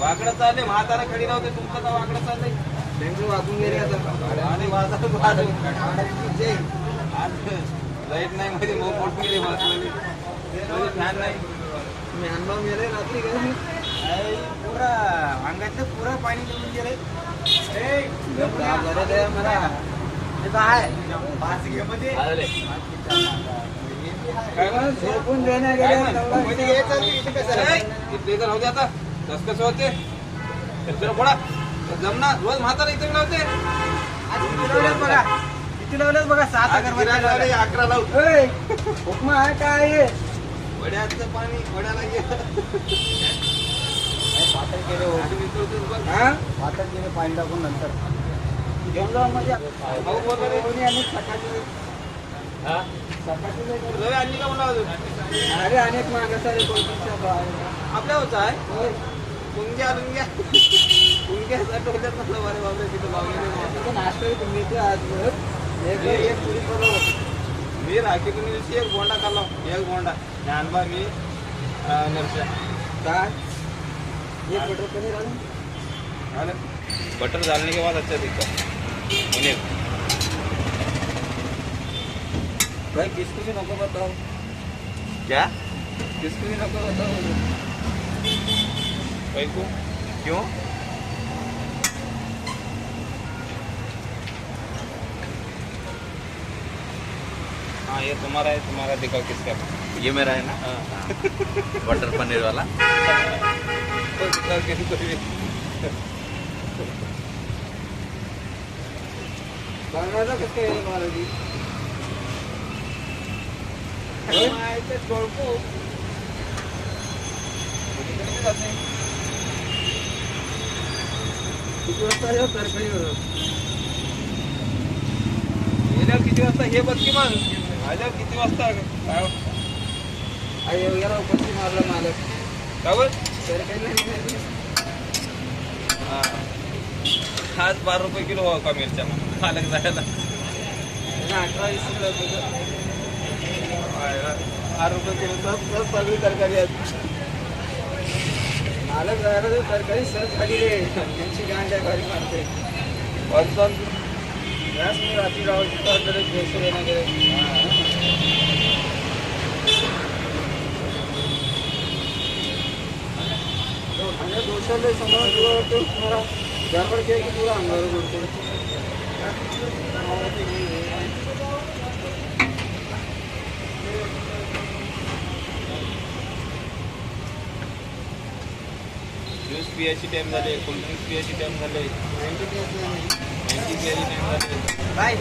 वाकडं चालले म्हातारा खडी राहते तुमचं का वाकडं चाललंय त्यांचं वाचून गेले आता आणि माझा लाईट नाही मध्ये मग पोट गेले वाचलं फॅन नाही मी अनुभव गेले रात्री गेले पुरा अंगातलं पुरं पाणी निघून गेले मला आहे झोपून देण्या आता कस कसं होते पडा जमना रोज म्हातारा इथे लावते बघा किती लावलं बघा 7 लावले 11 लावू उपमा आहे काय वड्याचं पाणी वड्याला पातळ केले पाणी टाकून नंतर घेऊन जाऊ म्हणजे आणली का म्हणा अरे अनेक मागा सारे आपल्या होता आहे पुंग्या लुंग्या पुंग्या टोक्यात नसलं बरे बाबा तिथं लावले नाश्ता तुम्ही एक पुरी मी राखी तुम्ही दिवशी एक बोंडा खाल्ला एक बोंडा ज्ञानबा मी नरच्या काय एक बटर पनीर आलं बटर डालने के बाद अच्छा दिखता पनीर भाई किसको भी नको बताओ क्या किसको भी नको बताओ भाई को क्यों हाँ ये तुम्हारा है तुम्हारा दिखाओ किसका ये मेरा है ना बटर पनीर वाला तो दिखाओ किसको भी बनाना किसके है हमारा जी छोड़को किती वाजता येऊ तरकारी गेल्यावर किती वाजता हे बघ की मग आल्यावर किती वाजता काय याला उपस्थित मारलं मालक काय तरकारी नाही हा आज 12 रुपये किलो हो का मिरच्या मालक जायला 18-20 रुपये 8 रुपये किलो सब सगळी तरकारी आहेत मालक जायला तर तरकारी सहज खाली रे त्यांची गांड आहे भारी मारते अडचण याच मी रात्री राहू तर पैसे देण्या गेले दोषाला समोर तुम्हाला गडबड केली की तुला अंगावर बोलतो ज्यूस पियाची टाइम झाले कोल्ड्रिंक्स पियाची टाइम झाले पियाची टाइम झाले बाय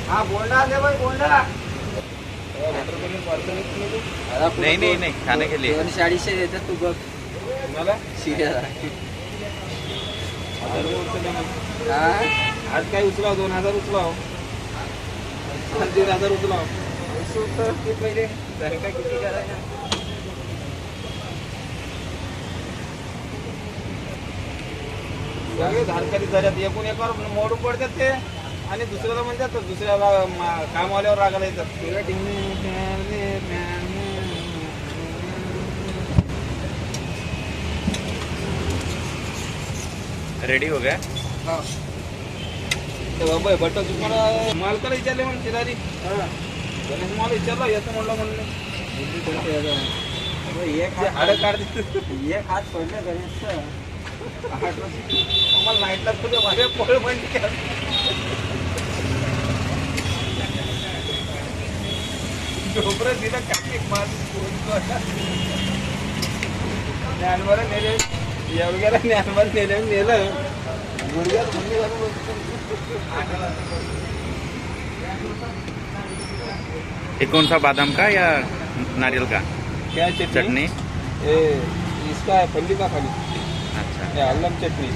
हा बोंडा दे भाई बोंडा बटर पनीर पार्सल नहीं नहीं नहीं खाने के लिए 250 देतात तू बघ तुम्हाला सिरियस आज काय उचलाव 2000 उचलाव 1500 उचलाव पहिले का किती करायचं धारकरी झाल्यात एकूण एकावर मोडून पडतात ते आणि दुसऱ्याला म्हणतात दुसऱ्याला कामवाल्यावर रागायला येतात रेडी हो गया हाँ बाबा बटर तुम्हाला मालकाला विचारले म्हणून शेजारी गणेश मला विचारलं याचं म्हणलं म्हणलं एक हाड काढते एक हात सोडले गणेशचं मला नाईटला तुझ्या माझ्या पोळ म्हणते झोपरं दिलं काही ज्ञानवर नेले एवढ्याला ज्ञानवर नेलं गुडघ्यात म्हणजे ये कौन सा बादाम का या नारियल का क्या चटनी इसका है फल्ली का खाली अच्छा अल्लम चटनी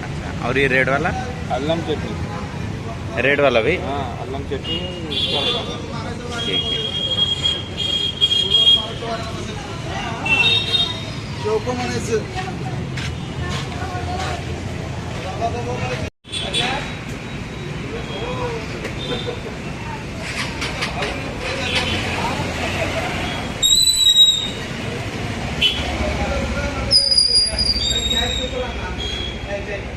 अच्छा और ये रेड वाला अल्लम चटनी रेड वाला भी हाँ अल्लम चटनी ठीक है चौको म्हणायचं जाए